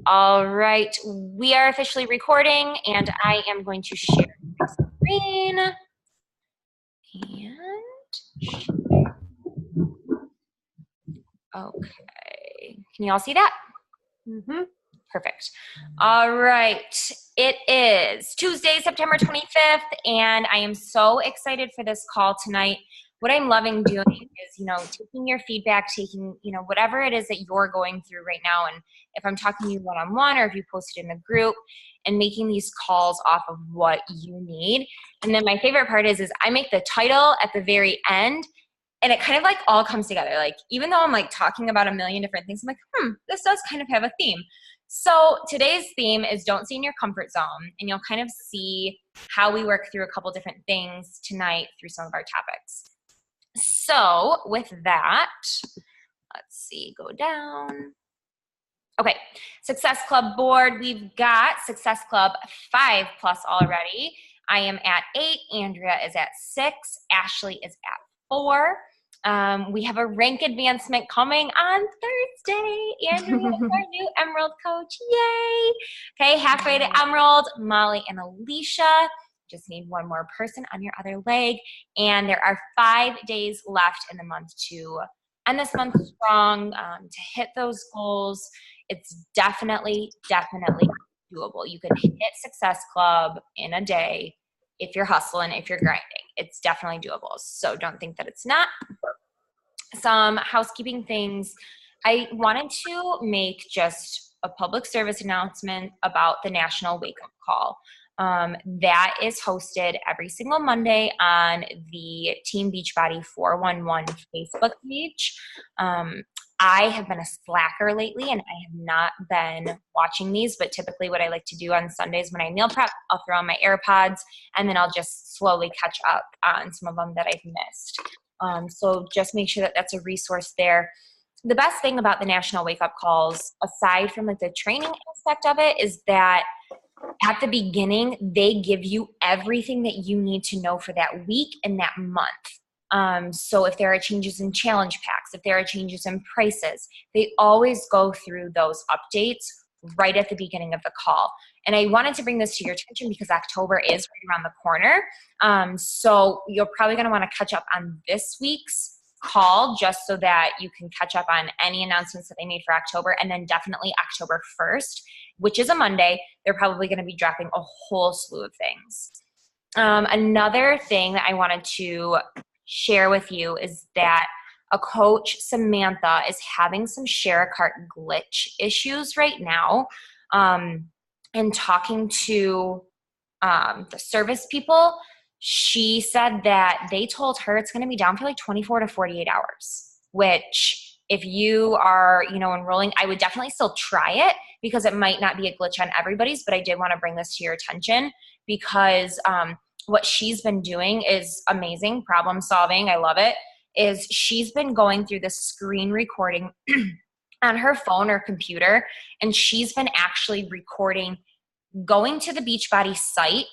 All right, we are officially recording, and I am going to share my screen. Okay, can you all see that? Mm-hmm. Perfect. All right, it is Tuesday, September 25th, and I am so excited for this call tonight. What I'm loving doing is, taking your feedback, taking, whatever it is that you're going through right now. And if I'm talking to you one-on-one or if you post it in a group, and making these calls off of what you need. And then my favorite part is I make the title at the very end, and it kind of like all comes together. Like, even though I'm like talking about a million different things, I'm like, this does kind of have a theme. So today's theme is don't stay in your comfort zone, and you'll kind of see how we work through a couple different things tonight through some of our topics. So with that, let's see, go down. Okay, Success Club board. We've got Success Club 5+ already. I am at 8, Andrea is at 6, Ashley is at 4. We have a rank advancement coming on Thursday. Andrea is our new Emerald coach. Yay! Okay, halfway to Emerald, Molly and Alicia. Just need one more person on your other leg. And there are 5 days left in the month to end this month strong, to hit those goals. It's definitely doable. You can hit Success Club in a day if you're hustling, if you're grinding. It's definitely doable. So don't think that it's not. Some housekeeping things. I wanted to make just a public service announcement about the National Wake Up Call. That is hosted every single Monday on the Team Beachbody 411 Facebook page. I have been a slacker lately, and I have not been watching these, but typically what I like to do on Sundays when I meal prep, I'll throw on my AirPods, and then I'll just slowly catch up on some of them that I've missed. So just make sure that that's a resource there. The best thing about the National Wake Up Calls, aside from like the training aspect of it, is that at the beginning, they give you everything that you need to know for that week and that month. So if there are changes in challenge packs, if there are changes in prices, they always go through those updates right at the beginning of the call. And I wanted to bring this to your attention because October is right around the corner. So you're probably going to want to catch up on this week's call just so that you can catch up on any announcements that they made for October, and then definitely October 1st, which is a Monday. They're probably going to be dropping a whole slew of things. Another thing that I wanted to share with you is that a coach, Samantha, is having some share a cart glitch issues right now. And talking to the service people, she said that they told her it's going to be down for like 24 to 48 hours, which if you are, enrolling, I would definitely still try it because it might not be a glitch on everybody's, but I did want to bring this to your attention because what she's been doing is amazing, problem solving. I love it. Is she's been going through this screen recording on her phone or computer, and she's been actually recording going to the Beachbody site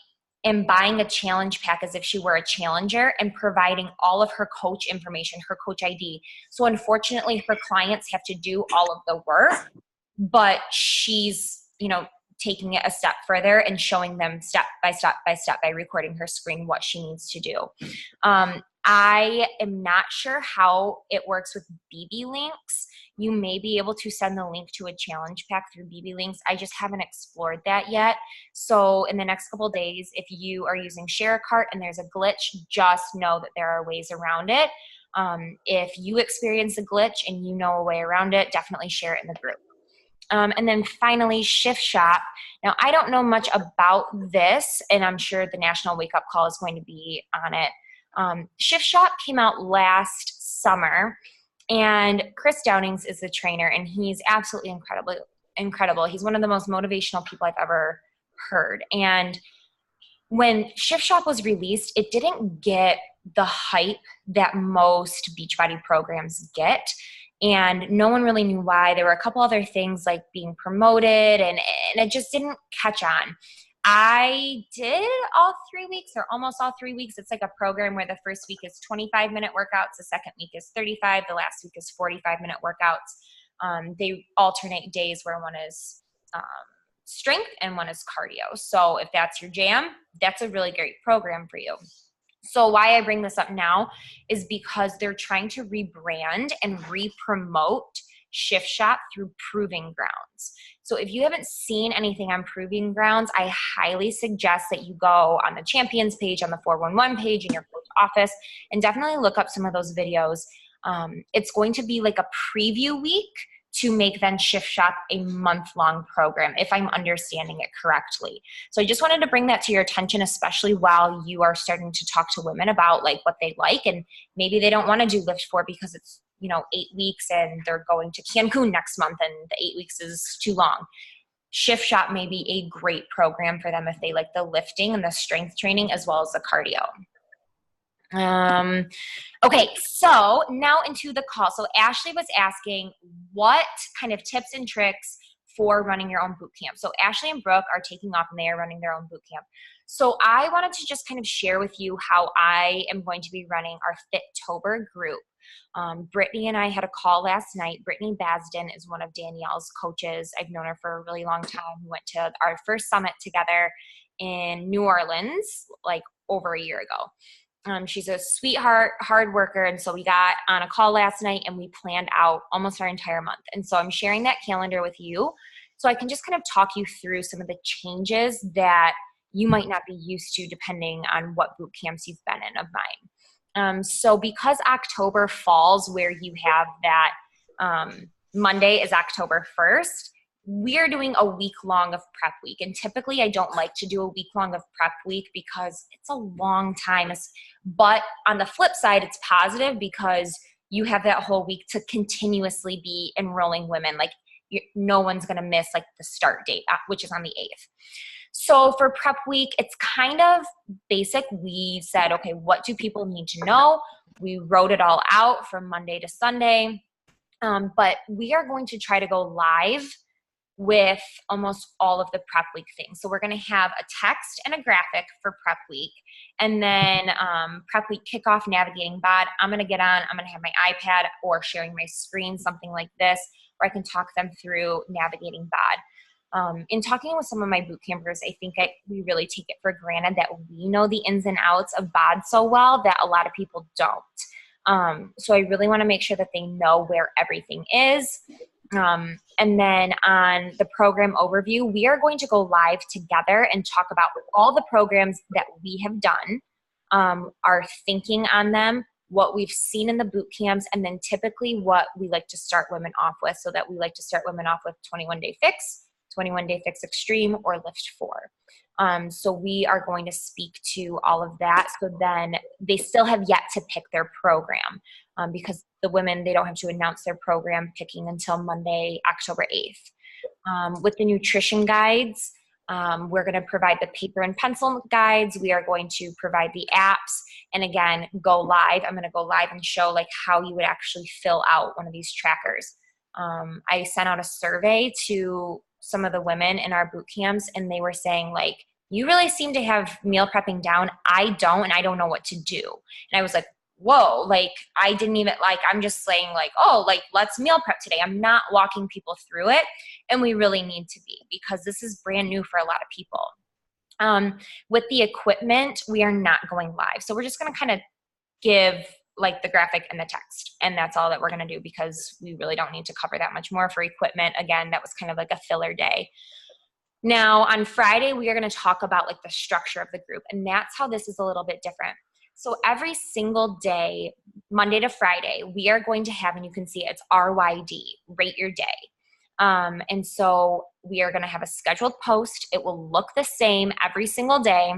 and buying a challenge pack as if she were a challenger and providing all of her coach information, her coach ID. So unfortunately, her clients have to do all of the work, but she's, taking it a step further and showing them step by step by recording her screen what she needs to do. I am not sure how it works with BB Links. You may be able to send the link to a challenge pack through BB Links. I just haven't explored that yet. So in the next couple of days, if you are using Share a Cart and there's a glitch, just know that there are ways around it. If you experience a glitch and you know a way around it, definitely share it in the group. And then finally, Shift Shop. Now, I don't know much about this, and I'm sure the National Wake Up Call is going to be on it. Shift Shop came out last summer, and Chris Downings is the trainer, and he's absolutely incredible. He's one of the most motivational people I've ever heard. And when Shift Shop was released, it didn't get the hype that most Beachbody programs get. And no one really knew why. There were a couple other things like being promoted, and it just didn't catch on. I did all 3 weeks or almost all 3 weeks. It's like a program where the first week is 25-minute workouts, the second week is 35, the last week is 45-minute workouts. They alternate days where one is strength and one is cardio. So if that's your jam, that's a really great program for you. So why I bring this up now is because they're trying to rebrand and re-promote Shift Shop through Proving Grounds. So if you haven't seen anything on Proving Grounds, I highly suggest that you go on the Champions page, on the 411 page in your coach office, and definitely look up some of those videos. It's going to be like a preview week to make then Shift Shop a month-long program, if I'm understanding it correctly. So I just wanted to bring that to your attention, especially while you are starting to talk to women about like what they like, and maybe they don't want to do Lift 4 because it's 8 weeks and they're going to Cancun next month and the 8 weeks is too long. Shift Shop may be a great program for them if they like the lifting and the strength training as well as the cardio. Okay, so now into the call. So Ashley was asking what kind of tips and tricks for running your own boot camp. So Ashley and Brooke are taking off and they are running their own boot camp. So I wanted to just kind of share with you how I am going to be running our Fittober group. Brittany and I had a call last night. Brittany Basden is one of Danielle's coaches. I've known her for a really long time. We went to our first summit together in New Orleans like over a year ago. She's a sweetheart, hard worker. And so we got on a call last night and we planned out almost our entire month. And so I'm sharing that calendar with you so I can just kind of talk you through some of the changes that you might not be used to depending on what boot camps you've been in of mine. So because October falls where you have that Monday is October 1st, we are doing a week long of prep week. And typically I don't like to do a week long of prep week because it's a long time. But on the flip side, it's positive because you have that whole week to continuously be enrolling women. Like no one's going to miss like the start date, which is on the 8th. So for prep week, it's kind of basic. We said, okay, what do people need to know? We wrote it all out from Monday to Sunday. But we are going to try to go live with almost all of the prep week things. So we're going to have a text and a graphic for prep week. And then prep week kickoff navigating BOD. I'm going to get on, I'm going to have my iPad or sharing my screen, something like this, where I can talk them through navigating BOD. In talking with some of my boot campers, I think we really take it for granted that we know the ins and outs of BOD so well that a lot of people don't. So I really want to make sure that they know where everything is. And then on the program overview, we are going to go live together and talk about all the programs that we have done, our thinking on them, what we've seen in the boot camps, and then typically what we like to start women off with. So that we like to start women off with 21 Day Fix, 21 Day Fix Extreme, or Lift 4. So we are going to speak to all of that. So then they still have yet to pick their program because the women, they don't have to announce their program picking until Monday, October 8th. With the nutrition guides, we're going to provide the paper and pencil guides. We are going to provide the apps. And again, go live. I'm going to go live and show like how you would actually fill out one of these trackers. I sent out a survey to some of the women in our boot camps, and they were saying like, you really seem to have meal prepping down. I don't, and I don't know what to do. And I was like, whoa, like I didn't even I'm just saying like, oh, like let's meal prep today. I'm not walking people through it. And we really need to be, because this is brand new for a lot of people. With the equipment, we are not going live. So we're just going to kind of give like the graphic and the text. And that's all that we're going to do because we really don't need to cover that much more for equipment. Again, that was kind of like a filler day. Now on Friday, we are going to talk about like the structure of the group. And that's how this is a little bit different. So every single day, Monday to Friday, we are going to have, and you can see it's RYD, rate your day. And so we are going to have a scheduled post. It will look the same every single day,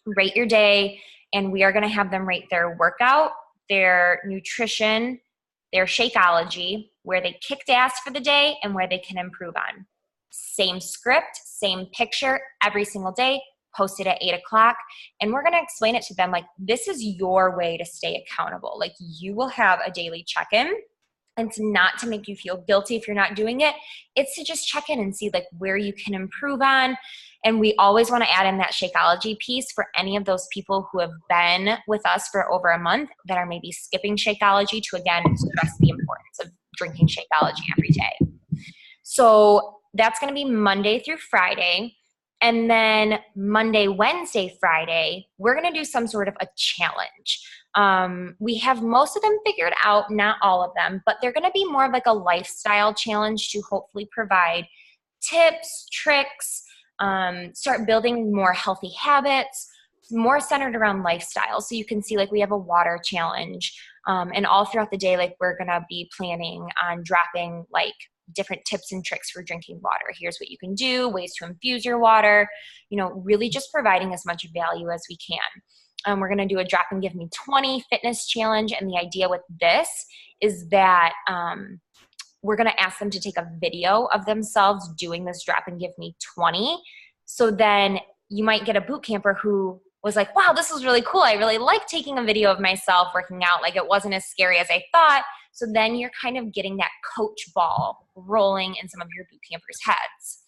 rate your day. And we are going to have them rate their workout, their nutrition, their Shakeology, where they kicked ass for the day and where they can improve on. Same script, same picture every single day, posted at 8 o'clock. And we're going to explain it to them like, this is your way to stay accountable. Like you will have a daily check-in. And it's not to make you feel guilty if you're not doing it. It's to just check in and see like where you can improve on. And we always want to add in that Shakeology piece for any of those people who have been with us for over a month that are maybe skipping Shakeology to, again, stress the importance of drinking Shakeology every day. So That's going to be Monday through Friday. And then Monday, Wednesday, Friday, we're going to do some sort of a challenge. We have most of them figured out, not all of them, but they're going to be more of like a lifestyle challenge to hopefully provide tips, tricks, start building more healthy habits, more centered around lifestyle. So you can see like we have a water challenge, and all throughout the day, like we're going to be planning on dropping like different tips and tricks for drinking water. Here's what you can do, ways to infuse your water, really just providing as much value as we can. We're going to do a drop and give me 20 fitness challenge. And the idea with this is that we're going to ask them to take a video of themselves doing this drop and give me 20. So then you might get a boot camper who was like, wow, this was really cool. I really like taking a video of myself working out. Like it wasn't as scary as I thought. So then you're kind of getting that coach ball rolling in some of your boot campers' heads.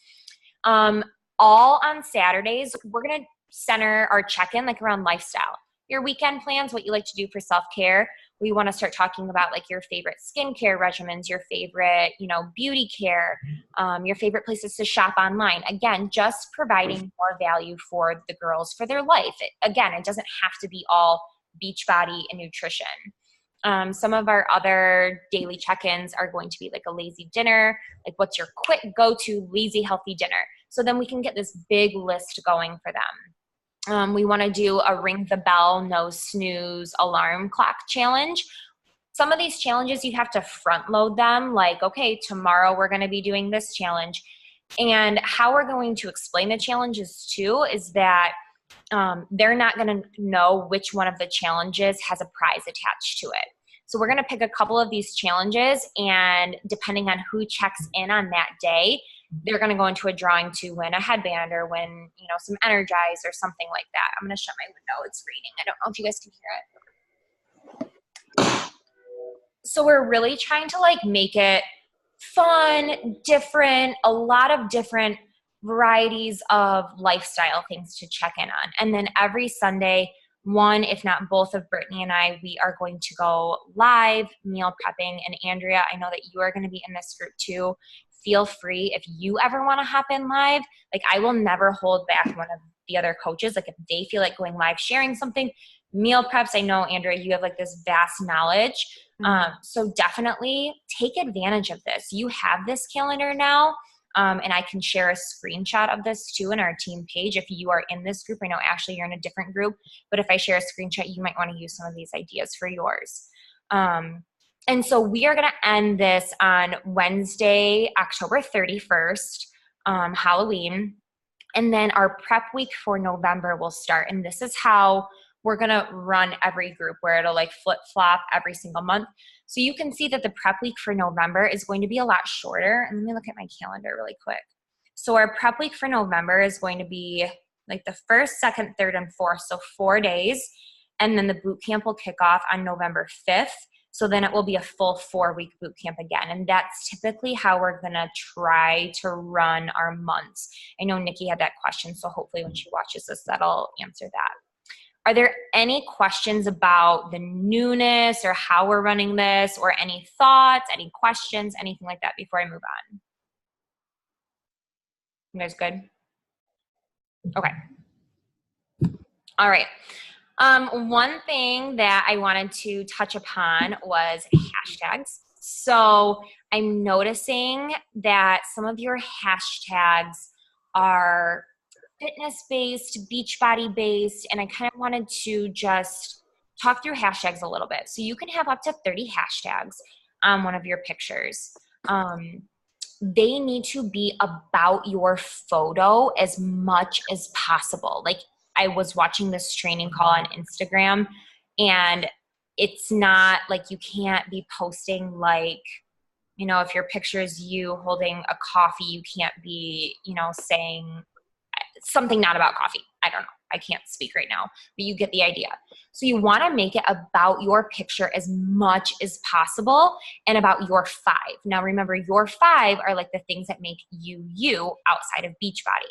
All on Saturdays, we're going to center our check-in like around lifestyle. Your weekend plans, what you like to do for self-care. We want to start talking about like your favorite skincare regimens, your favorite, beauty care, your favorite places to shop online. Again, just providing more value for the girls for their life. It doesn't have to be all Beachbody and nutrition. Some of our other daily check-ins are going to be like a lazy dinner, like what's your quick go-to lazy healthy dinner. So then we can get this big list going for them. We want to do a ring the bell, no snooze alarm clock challenge. Some of these challenges, you have to front load them. Like, okay, tomorrow we're going to be doing this challenge. And how we're going to explain the challenges too is that they're not going to know which one of the challenges has a prize attached to it. So we're going to pick a couple of these challenges, and depending on who checks in on that day, they're going to go into a drawing to win a headband or win, some Energize or something like that. I'm going to shut my window. It's raining. I don't know if you guys can hear it. So we're really trying to like make it fun, different, a lot of different varieties of lifestyle things to check in on. And then every Sunday, one, if not both of Brittany and I, we are going to go live meal prepping. And Andrea, I know that you are going to be in this group too. Feel free if you ever want to hop in live. Like I will never hold back one of the other coaches. Like if they feel like going live, sharing something, meal preps. I know, Andrea, you have like this vast knowledge. So definitely take advantage of this. You have this calendar now. And I can share a screenshot of this too in our team page. If you are in this group, I know Ashley, you're in a different group, but if I share a screenshot, you might want to use some of these ideas for yours. And so we are going to end this on Wednesday, October 31st, Halloween. And then our prep week for November will start. And this is how we're going to run every group, where it'll like flip flop every single month. So you can see that the prep week for November is going to be a lot shorter. And let me look at my calendar really quick. So our prep week for November is going to be like the 1st, 2nd, 3rd, and 4th. So 4 days. And then the boot camp will kick off on November 5th. So then it will be a full 4-week boot camp again. And that's typically how we're going to try to run our months. I know Nikki had that question, so hopefully when she watches this, that'll answer that. Are there any questions about the newness or how we're running this, or any thoughts, any questions, anything like that before I move on? You guys good? Okay. All right. One thing that I wanted to touch upon was hashtags. So I'm noticing that some of your hashtags are fitness-based, Beachbody-based, and I kind of wanted to just talk through hashtags a little bit. So you can have up to 30 hashtags on one of your pictures. They need to be about your photo as much as possible. Like I was watching this training call on Instagram, and it's not like you can't be posting like, if your picture is you holding a coffee, you can't be, saying something not about coffee. I don't know. I can't speak right now, but you get the idea. So you want to make it about your picture as much as possible and about your 5. Now remember, your 5 are like the things that make you outside of Beachbody.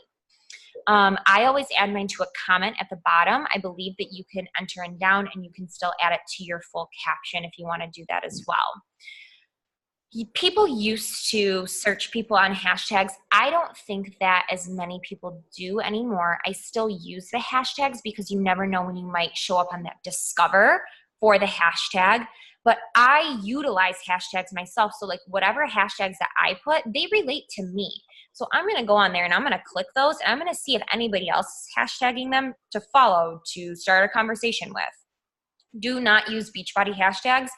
I always add mine to a comment at the bottom. I believe that you can enter in down and you can still add it to your full caption if you want to do that as well. People used to search people on hashtags. I don't think that as many people do anymore. I still use the hashtags because you never know when you might show up on that discover for the hashtag. But I utilize hashtags myself. So like whatever hashtags that I put, they relate to me. So I'm going to go on there and I'm going to click those and I'm going to see if anybody else is hashtagging them to follow, to start a conversation with. Do not use Beachbody hashtags.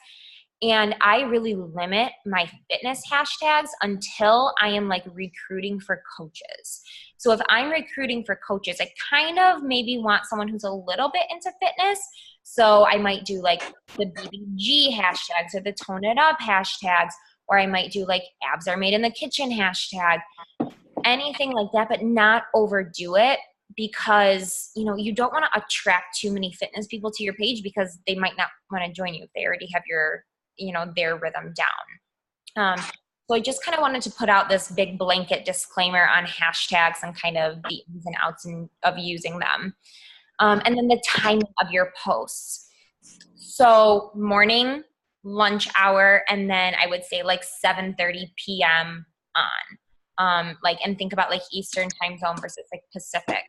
And I really limit my fitness hashtags until I am like recruiting for coaches. So if I'm recruiting for coaches, I kind of maybe want someone who's a little bit into fitness. So I might do like the BBG hashtags or the tone it up hashtags, or I might do like abs are made in the kitchen hashtag, anything like that, but not overdo it, because you don't want to attract too many fitness people to your page because they might not want to join you if they already have their rhythm down. So I just kind of wanted to put out this big blanket disclaimer on hashtags and kind of the ins and outs of using them. And then the timing of your posts. So morning, lunch hour, and then I would say like 7:30 p.m. on. And think about like Eastern time zone versus like Pacific.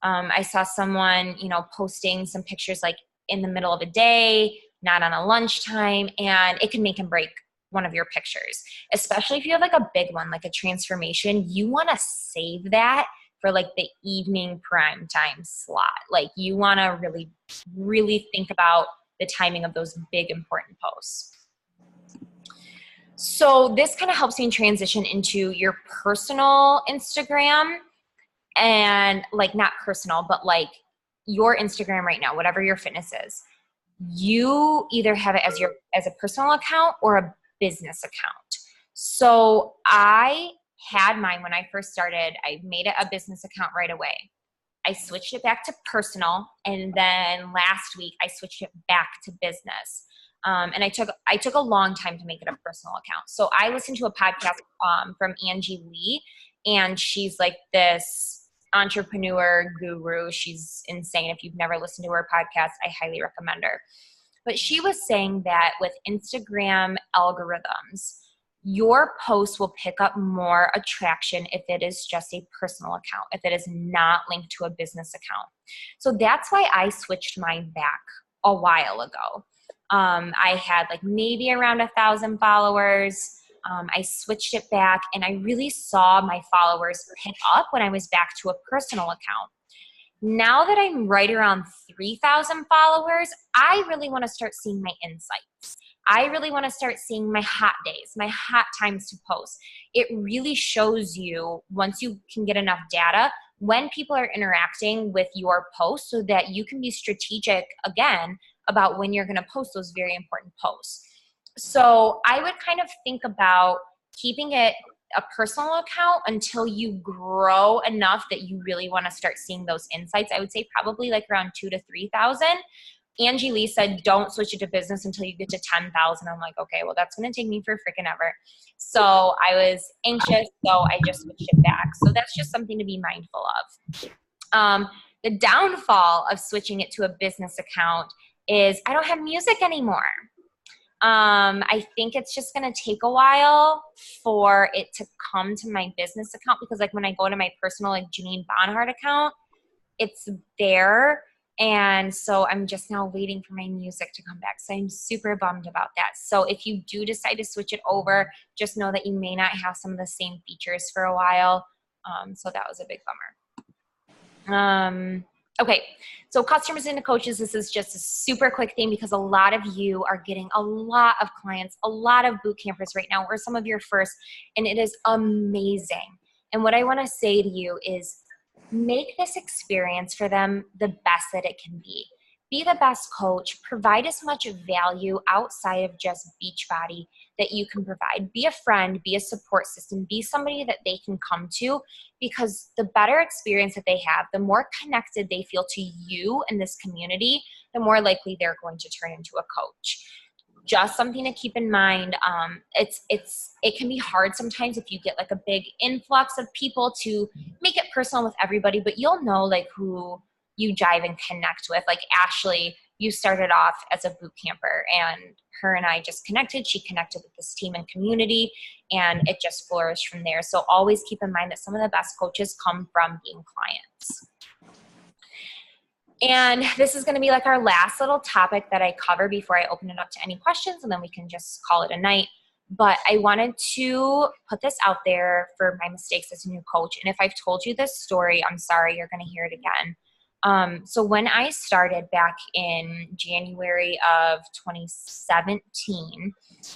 I saw someone, posting some pictures like in the middle of a day, not on a lunchtime, and it can make and break one of your pictures, especially if you have like a big one, like a transformation. You want to save that for like the evening prime time slot. Like you want to really, really think about the timing of those big important posts. So this kind of helps me transition into your personal Instagram, and like not personal, but like your Instagram right now, whatever your fitness is. You either have it as a personal account or a business account. So I had mine when I first started. I made it a business account right away. I switched it back to personal, and then last week I switched it back to business. And I took a long time to make it a personal account. So I listened to a podcast from Angie Lee, and she's like this entrepreneur guru. She's insane. If you've never listened to her podcast, I highly recommend her. But she was saying that with Instagram algorithms, your post will pick up more attraction if it is just a personal account, if it is not linked to a business account. So that's why I switched mine back a while ago. I had like maybe around 1,000 followers. I switched it back, and I really saw my followers pick up when I was back to a personal account. Now that I'm right around 3,000 followers, I really want to start seeing my insights. I really want to start seeing my hot days, my hot times to post. It really shows you, once you can get enough data, when people are interacting with your post, so that you can be strategic again about when you're going to post those very important posts. So I would kind of think about keeping it a personal account until you grow enough that you really want to start seeing those insights. I would say probably like around 2,000 to 3,000. Angie Lee said, don't switch it to business until you get to 10,000. I'm like, okay, well, that's going to take me for freaking ever. So I was anxious, so I just switched it back. So that's just something to be mindful of. The downfall of switching it to a business account is I don't have music anymore. I think it's just going to take a while for it to come to my business account, because like when I go to my personal, like Janine Bonhart account, it's there. And so I'm just now waiting for my music to come back. So I'm super bummed about that. So if you do decide to switch it over, just know that you may not have some of the same features for a while. So that was a big bummer. Okay, so customers into coaches, this is just a super quick thing because a lot of you are getting a lot of clients, a lot of boot campers right now, or some of your first, and it is amazing. And what I want to say to you is make this experience for them the best that it can be. Be the best coach, provide as much value outside of just Beachbody that you can provide. Be a friend, be a support system, be somebody that they can come to, because the better experience that they have, the more connected they feel to you and this community, the more likely they're going to turn into a coach. Just something to keep in mind. It can be hard sometimes if you get like a big influx of people to make it personal with everybody, but you'll know like who you jive and connect with. Like Ashley, you started off as a boot camper, and her and I just connected. She connected with this team and community, and it just flourished from there. So always keep in mind that some of the best coaches come from being clients. And this is going to be like our last little topic that I cover before I open it up to any questions, and then we can just call it a night. But I wanted to put this out there for my mistakes as a new coach. And if I've told you this story, I'm sorry, you're going to hear it again. So when I started back in January of 2017,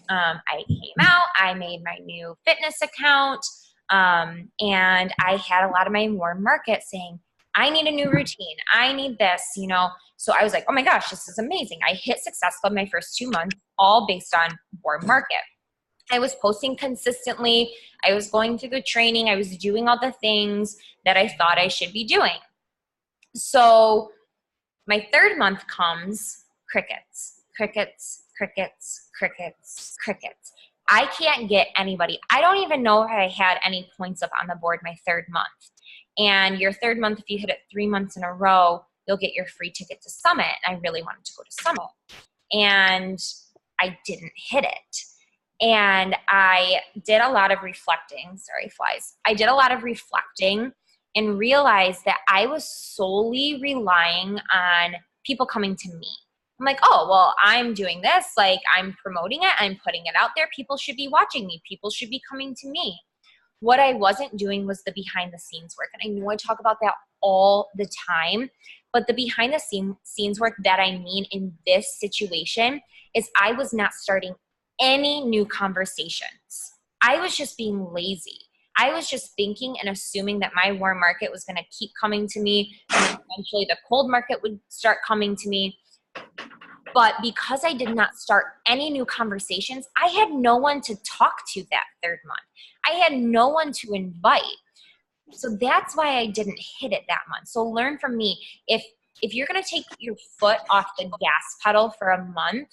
I came out, I made my new fitness account, and I had a lot of my warm market saying, I need a new routine. I need this, you know. So I was like, oh my gosh, this is amazing. I hit Success Club my first 2 months, all based on warm market. I was posting consistently. I was going through the training. I was doing all the things that I thought I should be doing. So my 3rd month comes, crickets, crickets, crickets, crickets, crickets. I can't get anybody. I don't even know if I had any points up on the board my 3rd month. And your 3rd month, if you hit it 3 months in a row, you'll get your free ticket to Summit. And I really wanted to go to Summit. And I didn't hit it. And I did a lot of reflecting. Sorry, flies. I did a lot of reflecting and realized that I was solely relying on people coming to me. I'm like, oh, well, I'm doing this. Like, I'm promoting it. I'm putting it out there. People should be watching me. People should be coming to me. What I wasn't doing was the behind the scenes work. And I know I talk about that all the time, but the behind the scenes work that I mean in this situation is I was not starting any new conversations. I was just being lazy. I was just thinking and assuming that my warm market was going to keep coming to me, and eventually the cold market would start coming to me. But because I did not start any new conversations, I had no one to talk to that 3rd month. I had no one to invite. So that's why I didn't hit it that month. So learn from me. If you're going to take your foot off the gas pedal for a month,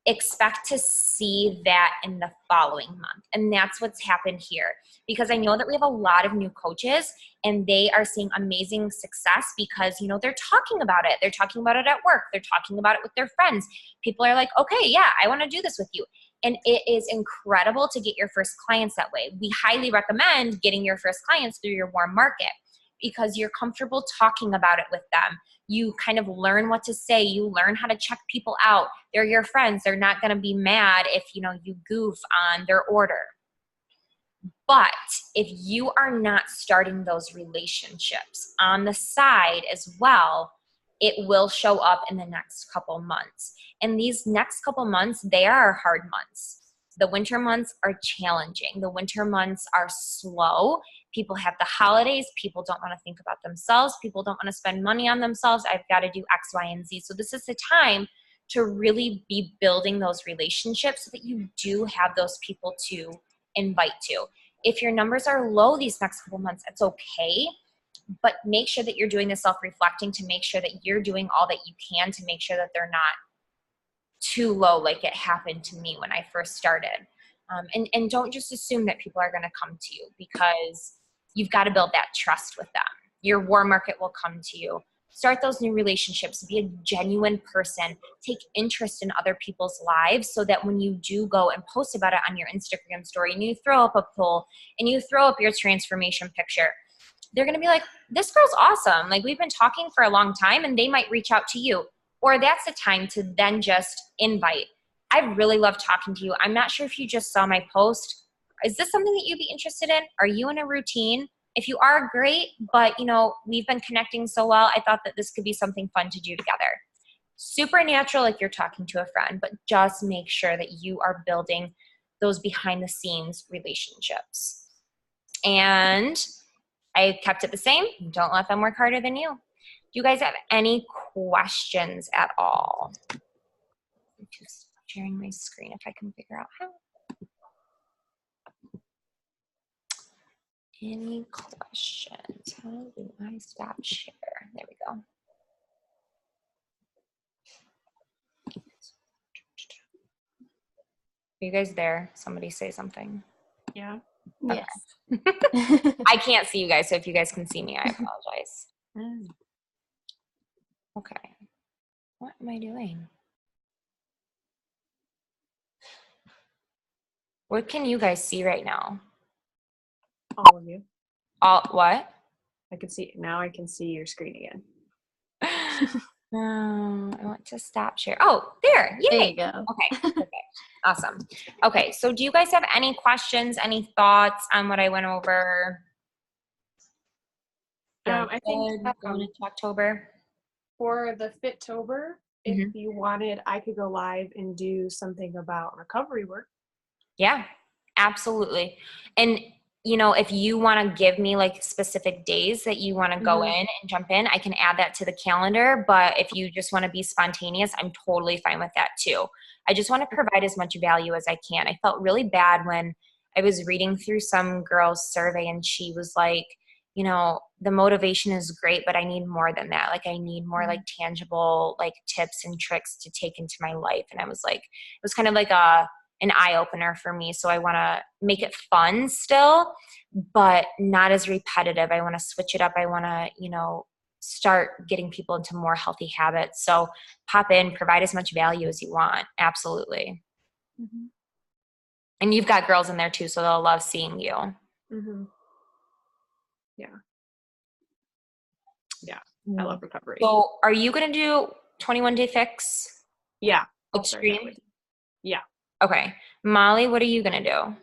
expect to see that in the following month. And that's what's happened here. Because I know that we have a lot of new coaches and they are seeing amazing success because, you know, they're talking about it. They're talking about it at work. They're talking about it with their friends. People are like, okay, yeah, I want to do this with you. And it is incredible to get your first clients that way. We highly recommend getting your first clients through your warm market because you're comfortable talking about it with them. You kind of learn what to say. You learn how to check people out. They're your friends. They're not going to be mad if, you know, you goof on their order. But if you are not starting those relationships on the side as well, it will show up in the next couple months. And these next couple months, they are hard months. The winter months are challenging. The winter months are slow. People have the holidays. People don't want to think about themselves. People don't want to spend money on themselves. I've got to do X, Y, and Z. So this is the time to really be building those relationships so that you do have those people to invite to. If your numbers are low these next couple months, it's okay. But make sure that you're doing the self-reflecting to make sure that you're doing all that you can to make sure that they're not too low like it happened to me when I first started. And don't just assume that people are going to come to you because you've got to build that trust with them. Your warm market will come to you. Start those new relationships. Be a genuine person. Take interest in other people's lives so that when you do go and post about it on your Instagram story and you throw up a poll and you throw up your transformation picture, they're going to be like, this girl's awesome. Like, we've been talking for a long time, and they might reach out to you. Or that's the time to then just invite. I really love talking to you. I'm not sure if you just saw my post. Is this something that you'd be interested in? Are you in a routine? If you are, great. But, you know, we've been connecting so well. I thought that this could be something fun to do together. Super natural, like you're talking to a friend, but just make sure that you are building those behind the scenes relationships. And I kept it the same. Don't let them work harder than you. Do you guys have any questions at all? I'm just sharing my screen if I can figure out how. Any questions? How do I stop share? There we go. Are you guys there? Somebody say something. Yeah. Okay. Yes. I can't see you guys, so if you guys can see me, I apologize. Okay. What am I doing? What can you guys see right now? All of you. All what? I can see now. I can see your screen again. I want to stop share. Oh, there. Yay. There you go. Okay, perfect. Awesome. Okay, so do you guys have any questions, any thoughts on what I went over? I think Going into October. for the Fittober, if you wanted, I could go live and do something about recovery work. Yeah, absolutely. And if you want to give me like specific days that you want to go in and jump in, I can add that to the calendar. But if you just want to be spontaneous, I'm totally fine with that too. I just want to provide as much value as I can. I felt really bad when I was reading through some girl's survey and she was like, the motivation is great, but I need more than that. Like I need more like tangible like tips and tricks to take into my life. And I was like, it was kind of like an eye opener for me. So I want to make it fun still, but not as repetitive. I want to switch it up. I want to, start getting people into more healthy habits. So pop in, provide as much value as you want. Absolutely. And you've got girls in there too, so they'll love seeing you. Yeah. I love recovery. So are you going to do 21 Day Fix? Yeah. Extreme? Yeah. Okay. Molly, what are you going to do?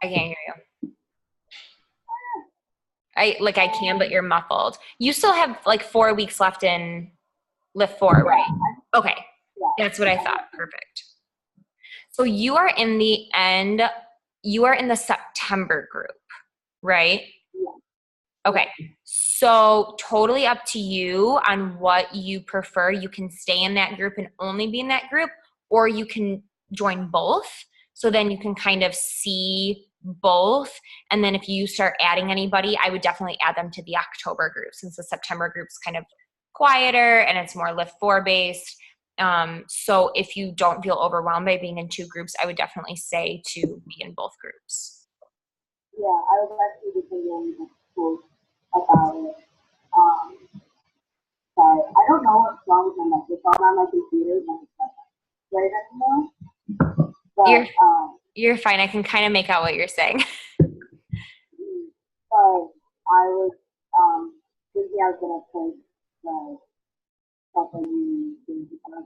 I can't hear you. I can, but you're muffled. You still have like 4 weeks left in Lift 4, right? Okay. That's what I thought. Perfect. So you are in the September group, right? Okay. So totally up to you on what you prefer. You can stay in that group and only be in that group, or you can join both. So then you can kind of see both. And then if you start adding anybody, I would definitely add them to the October group since the September group's kind of quieter and it's more Lift 4 based. So if you don't feel overwhelmed by being in two groups, I would definitely say to be in both groups. Yeah, I was actually just thinking about it. Sorry, I don't know what's wrong with my microphone on my computer, but it's not right anymore. But, you're fine. I can kind of make out what you're saying. But I was thinking I was gonna post the stuff that you do because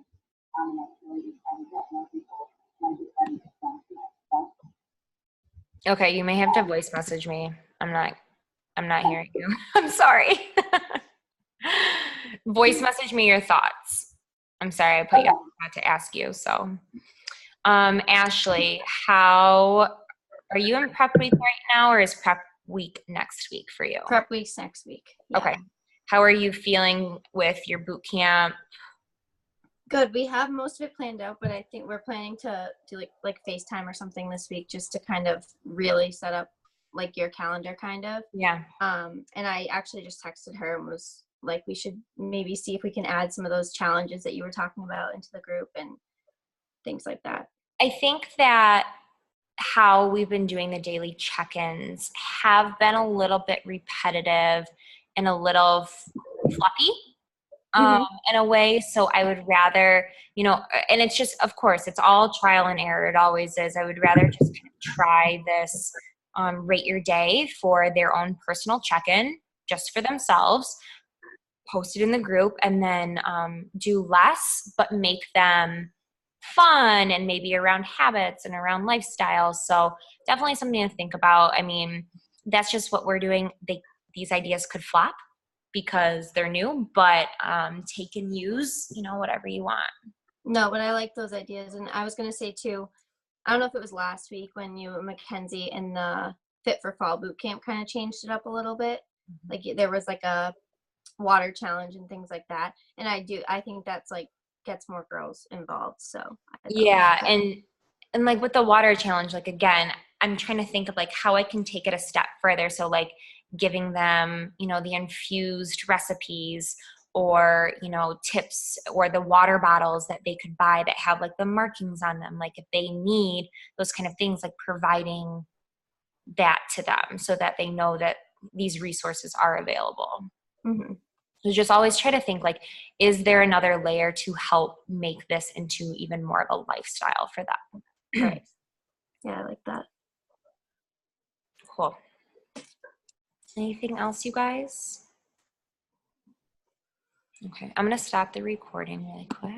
I'm actually trying to get more people and stuff. Okay, you may have to voice message me. I'm not hearing you. I'm sorry. Voice message me your thoughts. I'm sorry I put you on to ask you. So, Ashley, how are you in prep week right now, or is prep week next week for you? Prep week's next week. Yeah. Okay. How are you feeling with your boot camp? Good. We have most of it planned out, but I think we're planning to do like FaceTime or something this week just to kind of really set up like your calendar kind of. Yeah. And I actually just texted her and was like, we should maybe see if we can add some of those challenges that you were talking about into the group and things like that. I think that how we've been doing the daily check-ins have been a little bit repetitive and a little fluffy in a way. So I would rather, and it's just, of course, it's all trial and error. It always is. I would rather just kind of try this Rate Your Day for their own personal check-in, just for themselves, post it in the group, and then do less, but make them fun and maybe around habits and around lifestyle. So definitely something to think about. I mean, that's just what we're doing. These ideas could flop because they're new, but take and use, whatever you want. No, but I like those ideas. And I was going to say too, I don't know if it was last week when you and Mackenzie in the Fit for Fall boot camp kind of changed it up a little bit. Like there was like a water challenge and things like that. And I think that's like gets more girls involved. So yeah. And like with the water challenge, like, again, I'm trying to think of like how I can take it a step further. So like giving them, the infused recipes or, tips or the water bottles that they could buy that have like the markings on them. Like if they need those kind of things, like providing that to them so that they know that these resources are available. Mm-hmm. So just always try to think like, is there another layer to help make this into even more of a lifestyle for them? Right. Yeah, I like that. Cool. Anything else, you guys? Okay, I'm gonna stop the recording really quick.